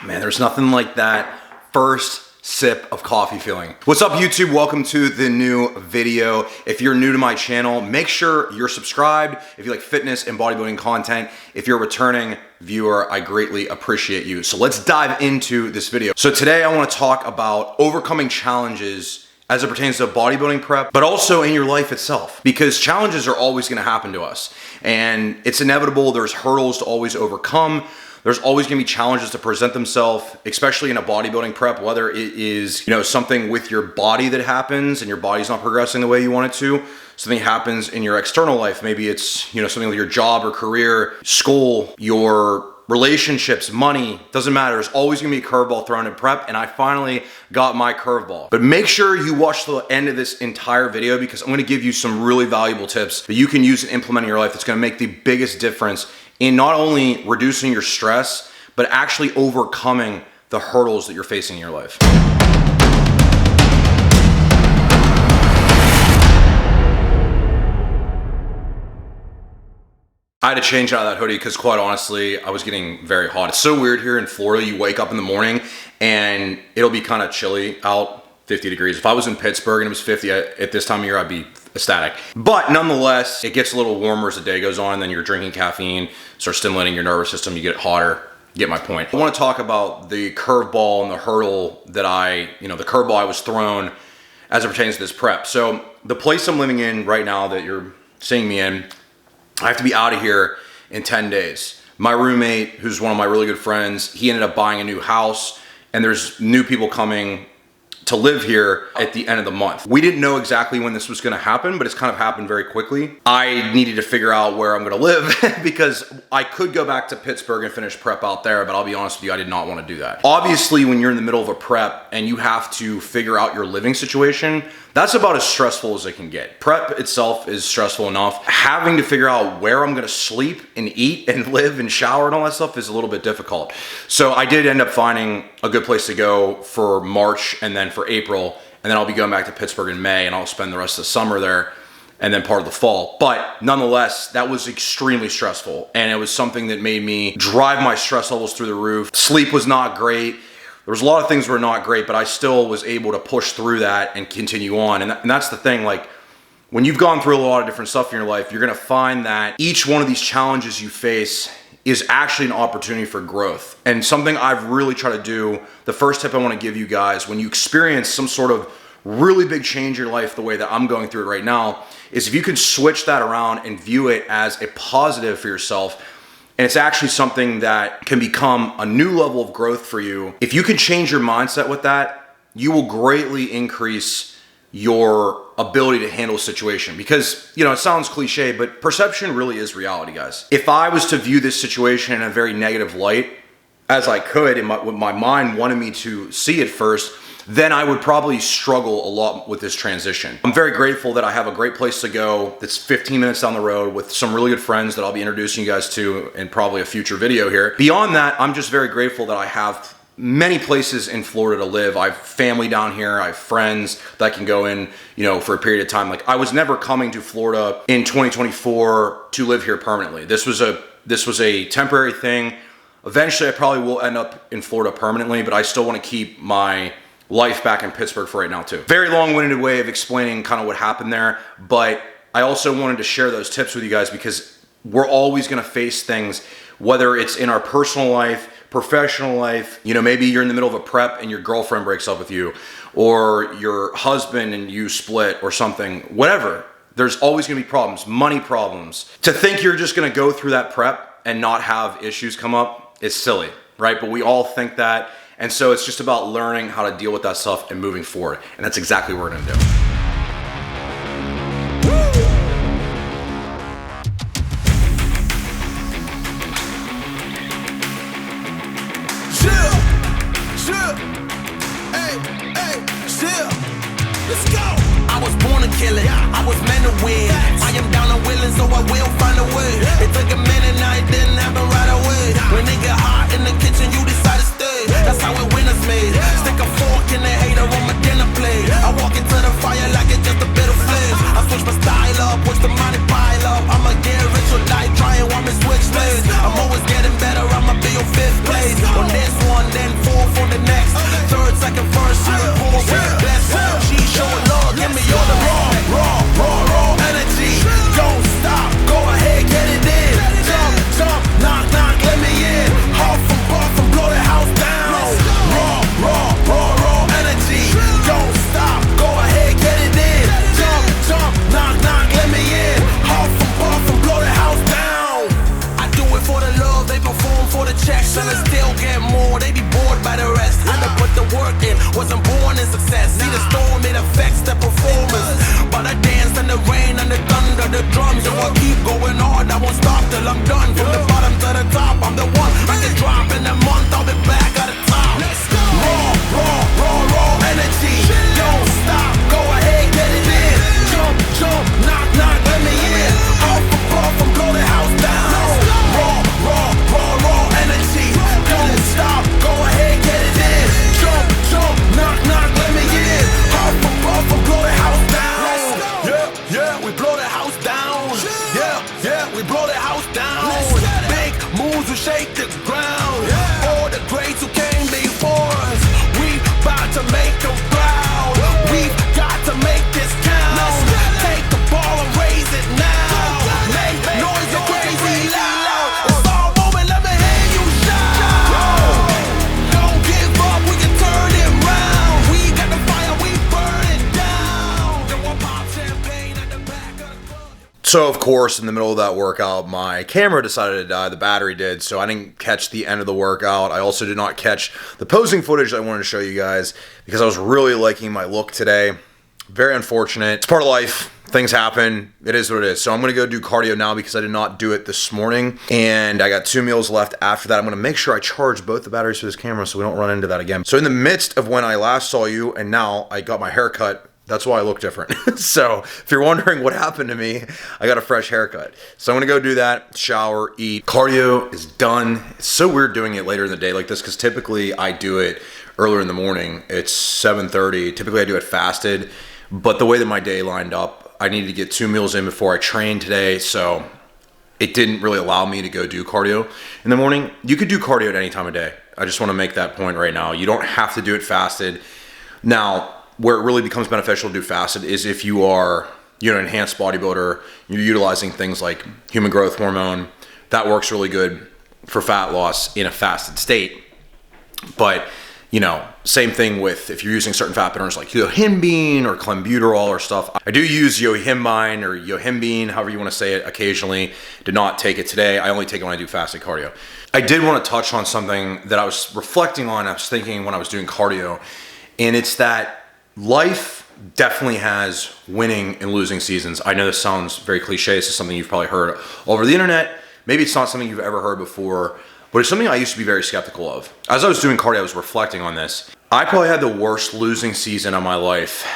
Man, there's nothing like that first sip of coffee feeling. What's up, YouTube? Welcome to the new video. If you're new to my channel, make sure you're subscribed. If you like fitness and bodybuilding content, if you're a returning viewer, I greatly appreciate you. So let's dive into this video. So today I want to talk about overcoming challenges as it pertains to bodybuilding prep, but also in your life itself, because challenges are always going to happen to us and it's inevitable. There's hurdles to always overcome. There's always gonna be challenges to present themselves, especially in a bodybuilding prep, whether it is, something with your body that happens and your body's not progressing the way you want it to. Something happens in your external life. Maybe it's, something with your job or career, school, your relationships, money, doesn't matter. There's always gonna be a curveball thrown in prep, and I finally got my curveball. But make sure you watch the end of this entire video, because I'm gonna give you some really valuable tips that you can use and implement in your life that's gonna make the biggest difference in not only reducing your stress, but actually overcoming the hurdles that you're facing in your life. I had to change out of that hoodie because, quite honestly, I was getting very hot. It's so weird here in Florida. You wake up in the morning and it'll be kind of chilly out, 50 degrees. If I was in Pittsburgh and it was 50 at this time of year, I'd be ecstatic. But nonetheless, it gets a little warmer as the day goes on, and then you're drinking caffeine, starts stimulating your nervous system, you get hotter. You get my point. I want to talk about the curveball and the hurdle that the curveball I was thrown as it pertains to this prep. So the place I'm living in right now that you're seeing me in, I have to be out of here in 10 days. My roommate, who's one of my really good friends, he ended up buying a new house, and there's new people coming to live here at the end of the month. We didn't know exactly when this was gonna happen, but it's kind of happened very quickly. I needed to figure out where I'm gonna live because I could go back to Pittsburgh and finish prep out there, but I'll be honest with you, I did not wanna do that. Obviously, when you're in the middle of a prep and you have to figure out your living situation, that's about as stressful as it can get. Prep itself is stressful enough. Having to figure out where I'm gonna sleep and eat and live and shower and all that stuff is a little bit difficult. So I did end up finding a good place to go for March and then for April, and then I'll be going back to Pittsburgh in May, and I'll spend the rest of the summer there and then part of the fall. But nonetheless, that was extremely stressful, and it was something that made me drive my stress levels through the roof. Sleep was not great. There was a lot of things that were not great, but I still was able to push through that and continue on. And that's the thing, like, when you've gone through a lot of different stuff in your life, you're gonna find that each one of these challenges you face is actually an opportunity for growth. And something I've really tried to do, the first tip I wanna give you guys, when you experience some sort of really big change in your life the way that I'm going through it right now, is if you can switch that around and view it as a positive for yourself, and it's actually something that can become a new level of growth for you. If you can change your mindset with that, you will greatly increase your ability to handle a situation. Because, it sounds cliche, but perception really is reality, guys. If I was to view this situation in a very negative light, as I could, and what my mind wanted me to see it first, then I would probably struggle a lot with this transition. I'm very grateful that I have a great place to go that's 15 minutes down the road with some really good friends that I'll be introducing you guys to in probably a future video here. Beyond that, I'm just very grateful that I have many places in Florida to live. I have family down here. I have friends that I can go in, for a period of time. Like, I was never coming to Florida in 2024 to live here permanently. This was a temporary thing. Eventually, I probably will end up in Florida permanently, but I still want to keep my life back in Pittsburgh for right now too. Very long-winded way of explaining kind of what happened there, but I also wanted to share those tips with you guys because we're always gonna face things, whether it's in our personal life, professional life, maybe you're in the middle of a prep and your girlfriend breaks up with you, or your husband and you split or something, whatever. There's always gonna be problems, money problems. To think you're just gonna go through that prep and not have issues come up is silly, right? But we all think that. And so it's just about learning how to deal with that stuff and moving forward. And that's exactly what we're gonna do. Let's go. I was born to kill it. I was meant to win. I am down and willing, so I will find a way. It took a minute, now it didn't happen right away. When it get hot in the kitchen, you decide to stay. That's how it winners made. Stick a fork in the hater on my dinner plate. I walk into the fire like it's just a bit of flame. I switch my style up, watch the money pile up. I'ma get rich or die trying, want me switch lanes. I'm always getting better, I'ma be your fifth place. On this one, then they'll get more, they be bored by the rest. Had to put the work in, wasn't born in success. See the storm, it affects the performance. But I dance in the rain and the thunder, the drums. So I keep going on, I won't stop till I'm done. From the bottom to the top, I'm the one. I can drop in a month, I'll be back at the top. Raw energy. Don't stop, go ahead, get it in. Jump, knock, let me in. Off from blow the house down. Raw energy. Don't stop, go ahead, get it in. Jump, knock, let me in. Off from blow the house down. Yeah, we blow the house down. Yeah, we blow the house down. Big moves will shake the ground. All the greats who came before us, we about to make them proud. We've got to make this count. Take the ball and raise it now. Make noise so crazy loud. It's all moment, let me hear you shout. Don't give up, we can turn it round. We got the fire, we burn it down. Then we'll pop champagne at the back of the club. So of course, in the middle of that workout, my camera decided to die. The battery did, so I didn't catch the end of the workout. I also did not catch the posing footage I wanted to show you guys because I was really liking my look today. Very unfortunate. It's part of life. Things happen. It is what it is. So I'm going to go do cardio now because I did not do it this morning. And I got 2 meals left after that. I'm going to make sure I charge both the batteries for this camera so we don't run into that again. So in the midst of when I last saw you and now I got my hair cut, that's why I look different. So if you're wondering what happened to me, I got a fresh haircut. So I'm gonna go do that, shower, eat. Cardio is done. It's so weird doing it later in the day like this because typically I do it earlier in the morning. It's 7:30. Typically I do it fasted, but the way that my day lined up, I needed to get 2 meals in before I trained today. So it didn't really allow me to go do cardio in the morning. You could do cardio at any time of day. I just wanna make that point right now. You don't have to do it fasted. Now, where it really becomes beneficial to do fasted is if you are, an enhanced bodybuilder, you're utilizing things like human growth hormone. That works really good for fat loss in a fasted state. But, same thing with if you're using certain fat burners like yohimbine or clenbuterol or stuff. I do use yohimbine or yohimbine, however you want to say it, occasionally. Did not take it today. I only take it when I do fasted cardio. I did want to touch on something that I was reflecting on. I was thinking when I was doing cardio, and it's that life definitely has winning and losing seasons. I know this sounds very cliche. This is something you've probably heard all over the internet. Maybe it's not something you've ever heard before, but it's something I used to be very skeptical of. As I was doing cardio, I was reflecting on this. I probably had the worst losing season of my life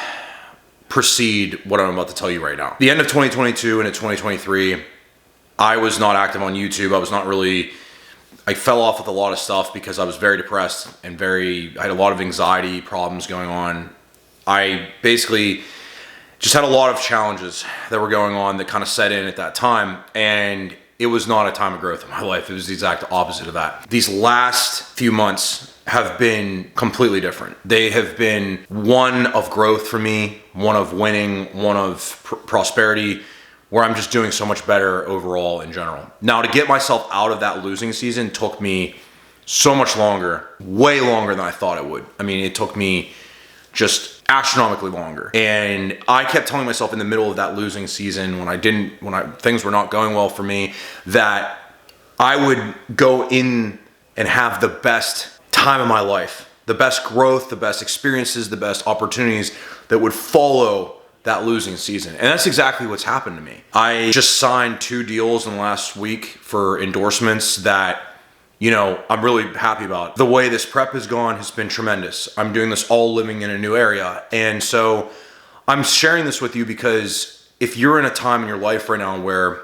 precede what I'm about to tell you right now. The end of 2022 into 2023, I was not active on YouTube. I fell off with a lot of stuff because I was very depressed and I had a lot of anxiety problems going on. I basically just had a lot of challenges that were going on that kind of set in at that time, and it was not a time of growth in my life. It was the exact opposite of that. These last few months have been completely different. They have been one of growth for me, one of winning, one of prosperity, where I'm just doing so much better overall in general. Now, to get myself out of that losing season took me so much longer, way longer than I thought it would. I mean, it took me just astronomically longer. And I kept telling myself in the middle of that losing season when things were not going well for me, that I would go in and have the best time of my life, the best growth, the best experiences, the best opportunities that would follow that losing season. And that's exactly what's happened to me. I just signed 2 deals in the last week for endorsements that I'm really happy about. The way this prep has gone has been tremendous. I'm doing this all living in a new area. And so I'm sharing this with you because if you're in a time in your life right now where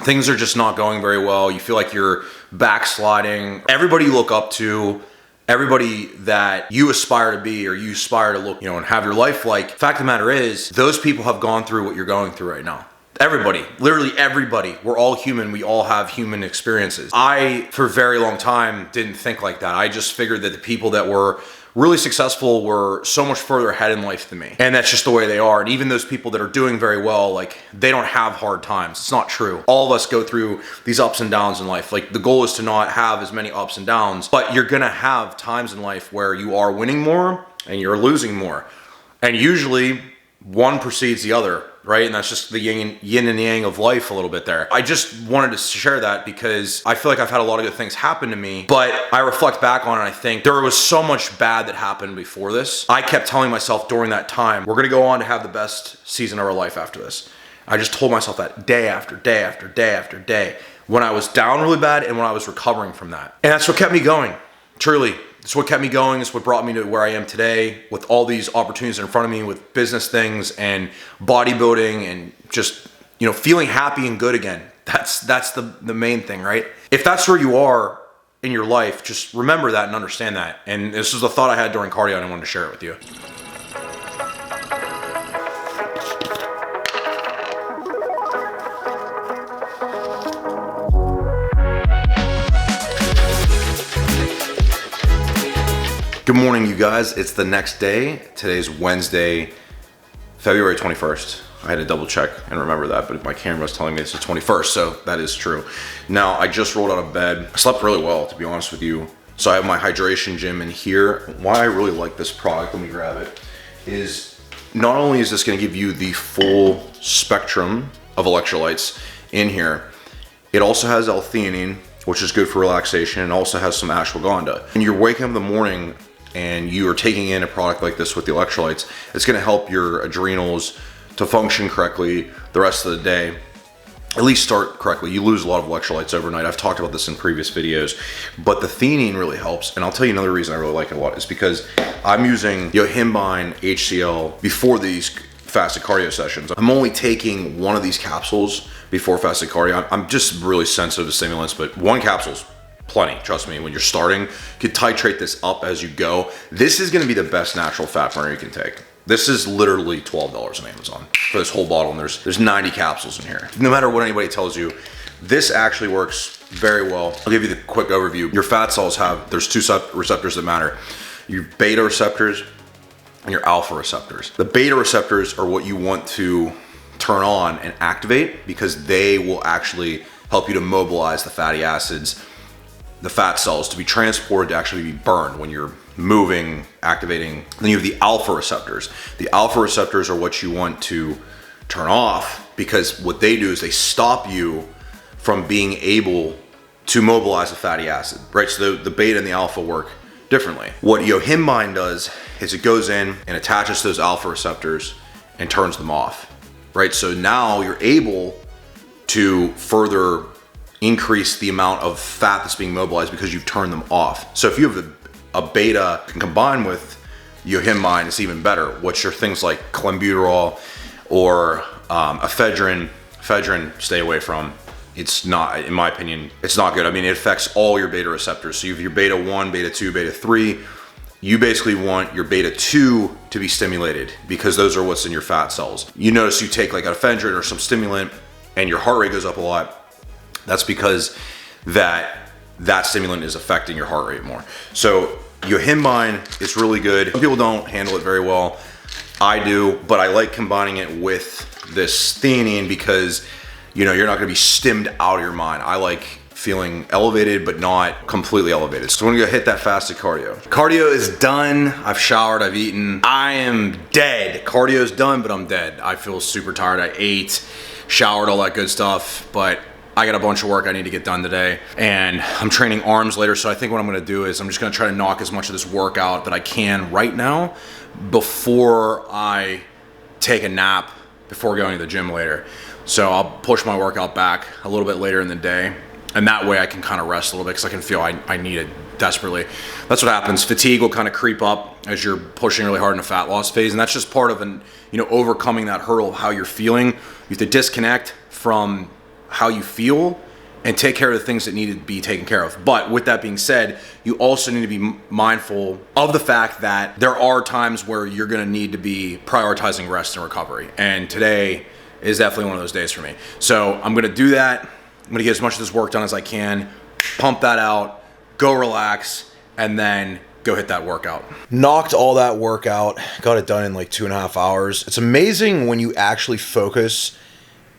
things are just not going very well, you feel like you're backsliding, everybody you look up to, everybody that you aspire to be or you aspire to look, and have your life like, fact of the matter is, those people have gone through what you're going through right now. Everybody, literally everybody. We're all human. We all have human experiences. I, for a very long time, didn't think like that. I just figured that the people that were really successful were so much further ahead in life than me. And that's just the way they are. And even those people that are doing very well, they don't have hard times. It's not true. All of us go through these ups and downs in life. The goal is to not have as many ups and downs, but you're gonna have times in life where you are winning more and you're losing more. And usually one precedes the other. right? And that's just the yin and yang of life a little bit there. I just wanted to share that because I feel like I've had a lot of good things happen to me, but I reflect back on it and I think there was so much bad that happened before this. I kept telling myself during that time, we're gonna go on to have the best season of our life after this. I just told myself that day after day after day after day when I was down really bad and when I was recovering from that. And that's what kept me going, truly. It's what kept me going. It's what brought me to where I am today with all these opportunities in front of me with business things and bodybuilding and just, you know, feeling happy and good again. That's the main thing, right? If that's where you are in your life, just remember that and understand that. And this was a thought I had during cardio and I wanted to share it with you. Good morning, you guys. It's the next day. Today's Wednesday, February 21st. I had to double check and remember that, but my camera was telling me it's the 21st, so that is true. Now, I just rolled out of bed. I slept really well, to be honest with you. So I have my hydration gym in here. Why I really like this product, let me grab it, is not only is this gonna give you the full spectrum of electrolytes in here, it also has L-theanine, which is good for relaxation, and also has some ashwagandha. When you're waking up in the morning and you are taking in a product like this with the electrolytes, it's gonna help your adrenals to function correctly the rest of the day, at least start correctly. You lose a lot of electrolytes overnight. I've talked about this in previous videos, but the theanine really helps. And I'll tell you another reason I really like it a lot is because I'm using yohimbine HCl before these fasted cardio sessions. I'm only taking one of these capsules before fasted cardio. I'm just really sensitive to stimulants, but one capsule's plenty, trust me. When you're starting, you can titrate this up as you go. This is gonna be the best natural fat burner you can take. This is literally $12 on Amazon for this whole bottle, and there's 90 capsules in here. No matter what anybody tells you, this actually works very well. I'll give you the quick overview. Your fat cells there's two receptors that matter. Your beta receptors and your alpha receptors. The beta receptors are what you want to turn on and activate because they will actually help you to mobilize the fatty acids, the fat cells, to be transported to actually be burned when you're moving, activating. Then you have the alpha receptors. The alpha receptors are what you want to turn off because what they do is they stop you from being able to mobilize the fatty acid, right? So the beta and the alpha work differently. What yohimbine does is it goes in and attaches to those alpha receptors and turns them off, right? So now you're able to further increase the amount of fat that's being mobilized because you've turned them off. So if you have a beta combined with yohimbine, it's even better, which are things like clenbuterol or ephedrine. Ephedrine, stay away from. It's not, in my opinion, it's not good. I mean, it affects all your beta receptors. So you have your beta 1, beta 2, beta 3. You basically want your beta 2 to be stimulated because those are what's in your fat cells. You notice you take like an ephedrine or some stimulant and your heart rate goes up a lot. That's because that stimulant is affecting your heart rate more. So yohimbine is really good. Some people don't handle it very well. I do, but I like combining it with this theanine because, you know, you're not gonna be stimmed out of your mind. I like feeling elevated, but not completely elevated. So I'm gonna go hit that fasted cardio. Cardio is done. I've showered, I've eaten. I am dead. Cardio's done, but I'm dead. I feel super tired. I ate, showered, all that good stuff, but I got a bunch of work I need to get done today, and I'm training arms later, so I think what I'm gonna do is I'm just gonna try to knock as much of this workout that I can right now before I take a nap before going to the gym later. So I'll push my workout back a little bit later in the day, and that way I can kind of rest a little bit because I can feel I need it desperately. That's what happens. Fatigue will kind of creep up as you're pushing really hard in a fat loss phase, and that's just part of overcoming that hurdle of how you're feeling. You have to disconnect from how you feel and take care of the things that need to be taken care of. But with that being said, you also need to be mindful of the fact that there are times where you're gonna need to be prioritizing rest and recovery. And today is definitely one of those days for me. So I'm gonna do that. I'm gonna get as much of this work done as I can, pump that out, go relax, and then go hit that workout. Knocked all that work out, got it done in like 2.5 hours. It's amazing when you actually focus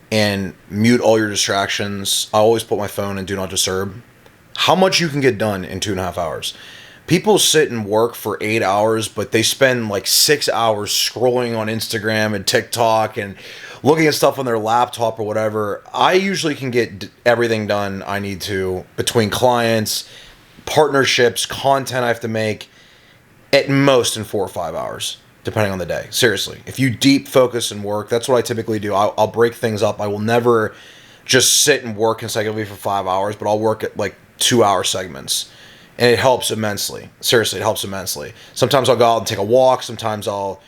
and mute all your distractions. I always put my phone in do not disturb. How much you can get done in 2.5 hours. people sit and work for 8 hours, but they spend like 6 hours scrolling on Instagram and TikTok and looking at stuff on their laptop or whatever. I usually can get everything done I need to between clients, partnerships, content I have to make at most in 4 or 5 hours, depending on the day. Seriously, if you deep focus and work, that's what I typically do. I'll break things up. I will never just sit and work consecutively for 5 hours, but I'll work at like 2-hour segments. And it helps immensely. Seriously, it helps immensely. Sometimes I'll go out and take a walk. Sometimes I'll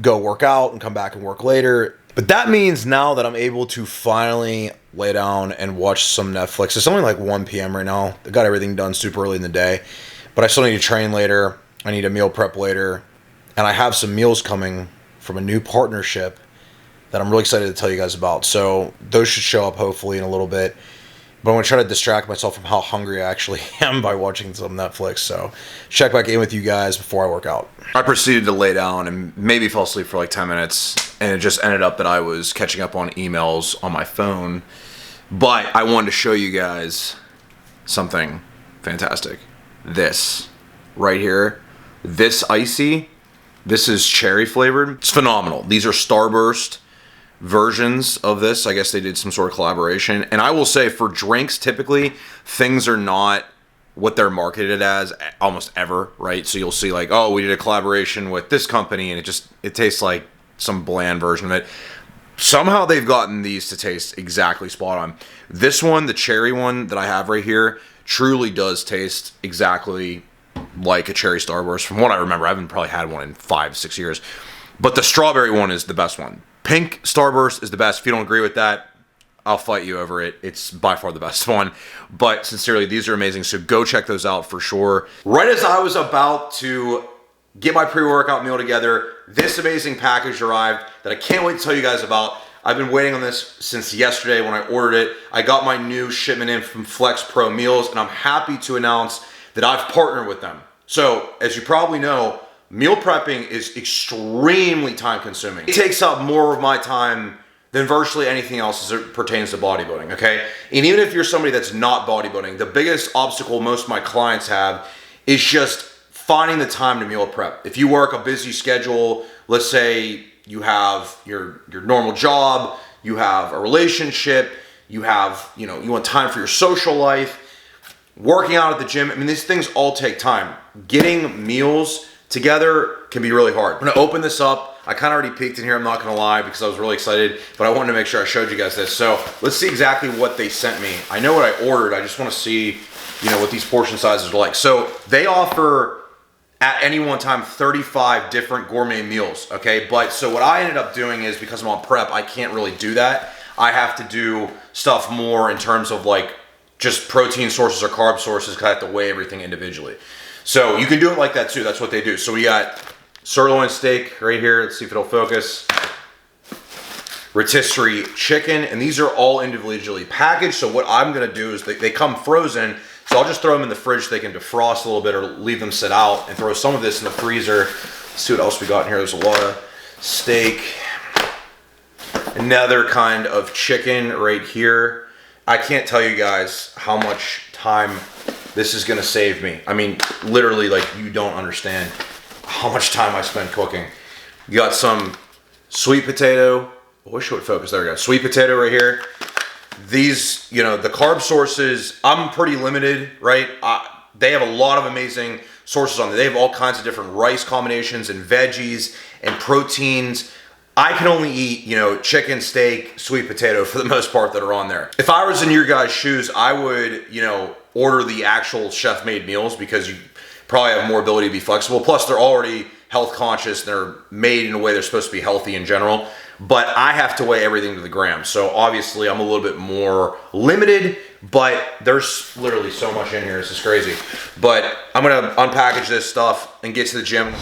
go work out and come back and work later. But that means now that I'm able to finally lay down and watch some Netflix. It's only like 1 p.m. right now. I got everything done super early in the day. But I still need to train later. I need a meal prep later. And I have some meals coming from a new partnership that I'm really excited to tell you guys about. So those should show up hopefully in a little bit. But I'm going to try to distract myself from how hungry I actually am by watching some Netflix. So check back in with you guys before I work out. I proceeded to lay down and maybe fell asleep for like 10 minutes. And it just ended up that I was catching up on emails on my phone. But I wanted to show you guys something fantastic. This right here. This icy. This is cherry flavored. It's phenomenal. These are Starburst versions of this. I guess they did some sort of collaboration. And I will say for drinks, typically things are not what they're marketed as almost ever, right? So you'll see like, oh, we did a collaboration with this company and it tastes like some bland version of it. Somehow they've gotten these to taste exactly spot on. This one, the cherry one that I have right here, truly does taste exactly like a cherry Starburst. From what I remember, I haven't probably had one in 5-6 years. But the strawberry one is the best one. Pink Starburst is the best. If you don't agree with that, I'll fight you over it. It's by far the best one. But sincerely, these are amazing. So go check those out for sure. Right as I was about to get my pre-workout meal together, this amazing package arrived that I can't wait to tell you guys about. I've been waiting on this since yesterday when I ordered it. I got my new shipment in from Flex Pro Meals, and I'm happy to announce that I've partnered with them. So, as you probably know, meal prepping is extremely time consuming. It takes up more of my time than virtually anything else as it pertains to bodybuilding, okay? And even if you're somebody that's not bodybuilding, the biggest obstacle most of my clients have is just finding the time to meal prep. If you work a busy schedule, let's say you have your normal job, you have a relationship, you have, you want time for your social life, working out at the gym. I mean, these things all take time. Getting meals together can be really hard. I'm gonna open this up. I kind of already peeked in here, I'm not gonna lie, because I was really excited, but I wanted to make sure I showed you guys this. So let's see exactly what they sent me. I know what I ordered, I just wanna see, what these portion sizes are like. So they offer at any one time 35 different gourmet meals, okay? But so what I ended up doing is, because I'm on prep, I can't really do that. I have to do stuff more in terms of like just protein sources or carb sources, because I have to weigh everything individually. So you can do it like that too. That's what they do. So we got sirloin steak right here. Let's see if it'll focus. Rotisserie chicken. And these are all individually packaged. So what I'm going to do is they come frozen. So I'll just throw them in the fridge so they can defrost a little bit, or leave them sit out, and throw some of this in the freezer. Let's see what else we got in here. There's a lot of steak. Another kind of chicken right here. I can't tell you guys how much time this is gonna save me. I mean, literally, like, you don't understand how much time I spend cooking. You got some sweet potato. I wish it would focus. There we go. Sweet potato right here. These, the carb sources, I'm pretty limited, right? They have a lot of amazing sources on there. They have all kinds of different rice combinations and veggies and proteins. I can only eat, chicken, steak, sweet potato for the most part that are on there. If I was in your guys' shoes, I would, order the actual chef-made meals, because you probably have more ability to be flexible. Plus, they're already health conscious. They're made in a way they're supposed to be healthy in general. But I have to weigh everything to the gram. So obviously, I'm a little bit more limited, but there's literally so much in here. This is crazy. But I'm going to unpackage this stuff and get to the gym.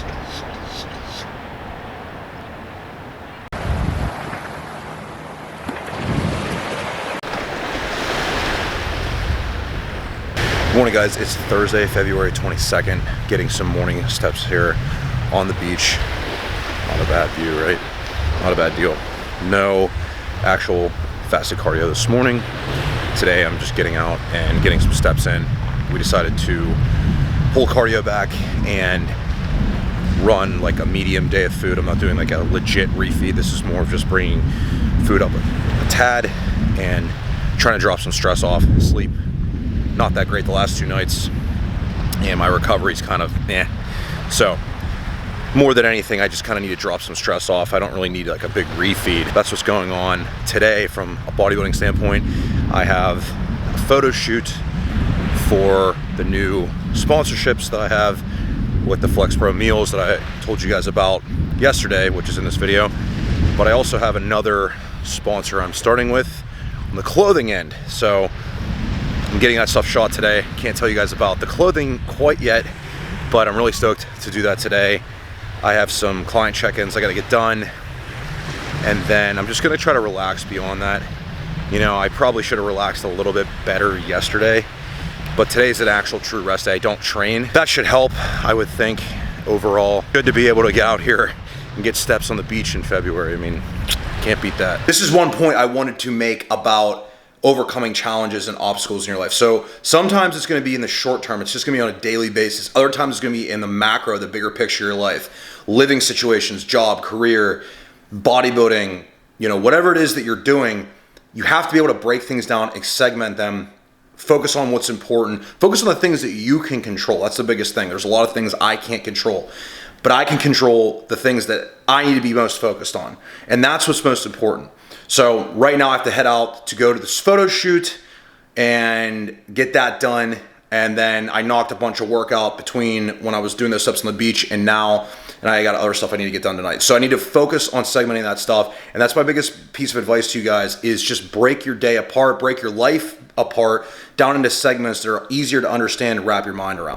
Morning, guys. It's Thursday, February 22nd. Getting some morning steps here on the beach. Not a bad view, right? Not a bad deal. No actual fasted cardio this morning. Today I'm just getting out and getting some steps in. We decided to pull cardio back and run like a medium day of food. I'm not doing like a legit refeed. This is more of just bringing food up a tad and trying to drop some stress off. Sleep not that great the last 2 nights, and my recovery's kind of so more than anything, I just kind of need to drop some stress off. I don't really need like a big refeed. That's what's going on today from a bodybuilding standpoint. I have a photo shoot for the new sponsorships that I have with the Flex Pro meals that I told you guys about yesterday, which is in this video. But I also have another sponsor I'm starting with on the clothing end. So I'm getting that stuff shot today. Can't tell you guys about the clothing quite yet, but I'm really stoked to do that today. I have some client check-ins I gotta get done, and then I'm just gonna try to relax beyond that. You know, I probably should have relaxed a little bit better yesterday, but today's an actual true rest day. I don't train. That should help, I would think, overall. Good to be able to get out here and get steps on the beach in February. I mean, can't beat that. This is one point I wanted to make about overcoming challenges and obstacles in your life. So sometimes it's going to be in the short term. It's just going to be on a daily basis. Other times it's going to be in the macro, the bigger picture of your life. Living situations, job, career, bodybuilding, you know, whatever it is that you're doing, you have to be able to break things down and segment them. Focus on what's important. Focus on the things that you can control. That's the biggest thing. There's a lot of things I can't control, but I can control the things that I need to be most focused on. And that's what's most important. So right now I have to head out to go to this photo shoot and get that done. And then I knocked a bunch of work out between when I was doing those steps on the beach and now, and I got other stuff I need to get done tonight. So I need to focus on segmenting that stuff. And that's my biggest piece of advice to you guys, is just break your day apart, break your life apart down into segments that are easier to understand and wrap your mind around.